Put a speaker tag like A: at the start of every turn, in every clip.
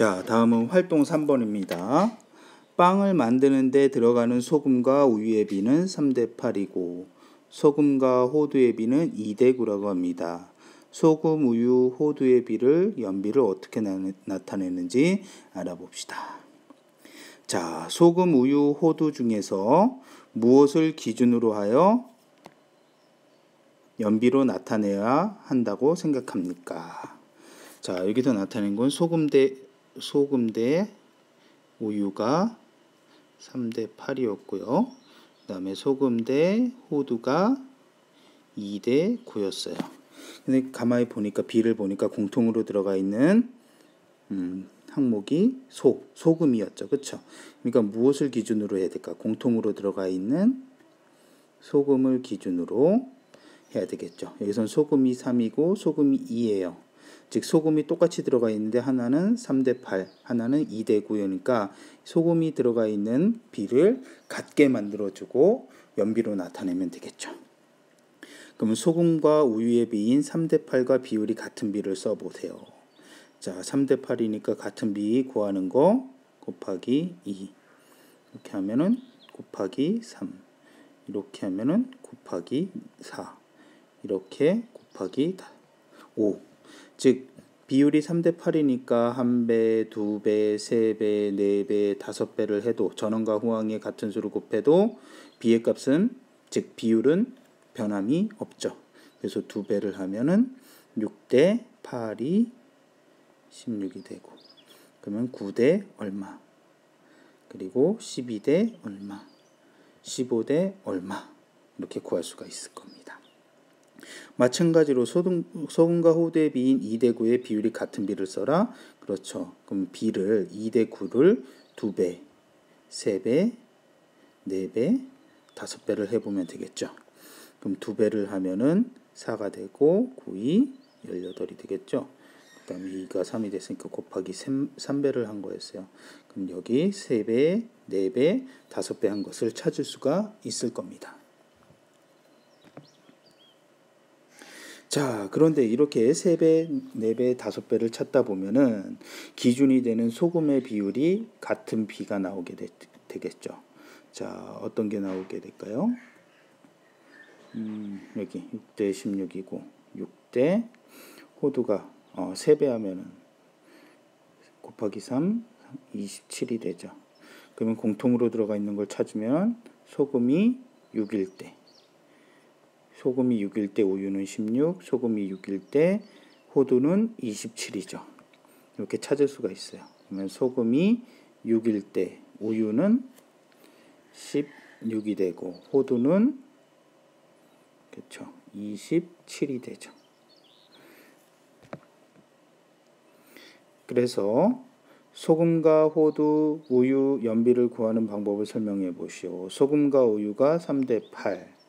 A: 자, 다음은 활동 3번입니다. 빵을 만드는 데 들어가는 소금과 우유의 비는 3대 8이고 소금과 호두의 비는 2대 9라고 합니다. 소금, 우유, 호두의 비를 연비를 어떻게 나타내는지 알아봅시다. 자, 소금, 우유, 호두 중에서 무엇을 기준으로 하여 연비로 나타내야 한다고 생각합니까? 자, 여기서 나타낸 건 소금 대 우유가 3대 8이었고요. 그 다음에 소금 대 호두가 2대 9였어요. 근데 가만히 보니까 비를 보니까 공통으로 들어가 있는 항목이 소금이었죠. 그렇죠? 그러니까 무엇을 기준으로 해야 될까? 공통으로 들어가 있는 소금을 기준으로 해야 되겠죠. 여기선 소금이 3이고 소금이 2예요. 즉 소금이 똑같이 들어가 있는데 하나는 3대 8, 하나는 2대 9이니까 소금이 들어가 있는 비를 같게 만들어주고 연비로 나타내면 되겠죠. 그러면 소금과 우유의 비인 3대 8과 비율이 같은 비를 써보세요. 자, 3대 8이니까 같은 비 구하는 거 곱하기 2 이렇게 하면은 곱하기 3 이렇게 하면은 곱하기 4 이렇게 곱하기 5 즉 비율이 3대 8이니까 1배, 2배, 3배, 4배, 5배를 해도 전원과 후항의 같은 수를 곱해도 비의 값은 즉 비율은 변함이 없죠. 그래서 2배를 하면은 6대 8이 16이 되고 그러면 9대 얼마 그리고 12대 얼마 15대 얼마 이렇게 구할 수가 있을 겁니다. 마찬가지로 소금과 호두의 비인 2대 9의 비율이 같은 비를 써라. 그렇죠. 그럼 비를 2대 9를 2배, 3배, 4배, 5배를 해보면 되겠죠. 그럼 2배를 하면은 4가 되고 9이 18이 되겠죠. 그 다음에 2가 3이 됐으니까 곱하기 3배를 한 거였어요. 그럼 여기 3배, 4배, 5배 한 것을 찾을 수가 있을 겁니다. 자, 그런데 이렇게 3배, 4배, 5배를 찾다 보면은 기준이 되는 소금의 비율이 같은 비가 나오게 되겠죠. 자, 어떤 게 나오게 될까요? 여기 6대 16이고 6대 호두가 3배 하면은 곱하기 3, 27이 되죠. 그러면 공통으로 들어가 있는 걸 찾으면 소금이 6일 때 소금이 6일 때 우유는 16, 소금이 6일 때 호두는 27이죠. 이렇게 찾을 수가 있어요. 그러면 소금이 6일 때 우유는 16이 되고 호두는 그렇죠. 27이 되죠. 그래서 소금과 호두, 우유 연비를 구하는 방법을 설명해 보시오. 소금과 우유가 3대 8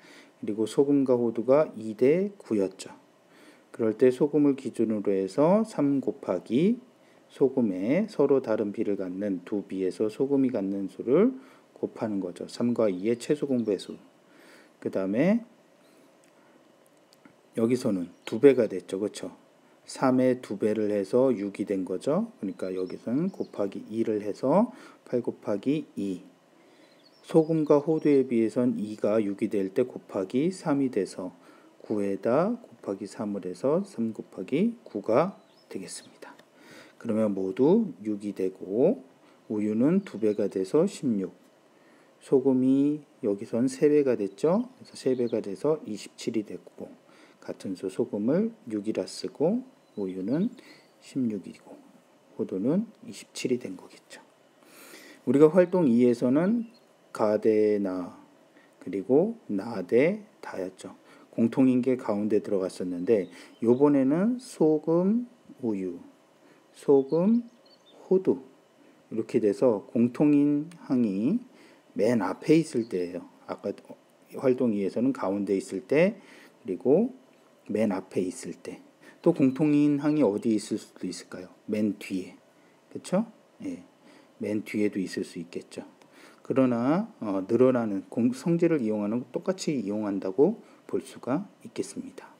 A: 그리고 소금과 호두가 2대 9였죠. 그럴 때 소금을 기준으로 해서 3 곱하기 소금에 서로 다른 비를 갖는 두 비에서 소금이 갖는 수를 곱하는 거죠. 3과 2의 최소공 배수. 그 다음에 여기서는 2배가 됐죠. 그렇죠? 3의 2배를 해서 6이 된 거죠. 그러니까 여기서는 곱하기 2를 해서 8 곱하기 2. 소금과 호두에 비해선 2가 6이 될 때 곱하기 3이 돼서 9에다 곱하기 3을 해서 3 곱하기 9가 되겠습니다. 그러면 모두 6이 되고 우유는 2배가 돼서 16 소금이 여기선 3배가 됐죠. 그래서 3배가 돼서 27이 됐고 같은 수 소금을 6이라 쓰고 우유는 16이고 호두는 27이 된 거겠죠. 우리가 활동 2에서는 가대 나 그리고 나대 다였죠. 공통인 게 가운데 들어갔었는데 요번에는 소금, 우유, 소금, 호두 이렇게 돼서 공통인 항이 맨 앞에 있을 때예요. 아까 활동 2에서는 가운데 있을 때 그리고 맨 앞에 있을 때 또 공통인 항이 어디 있을 수도 있을까요? 맨 뒤에 그렇죠? 예, 맨 뒤에도 있을 수 있겠죠. 그러나 늘어나는 성질을 이용하는 똑같이 이용한다고 볼 수가 있겠습니다.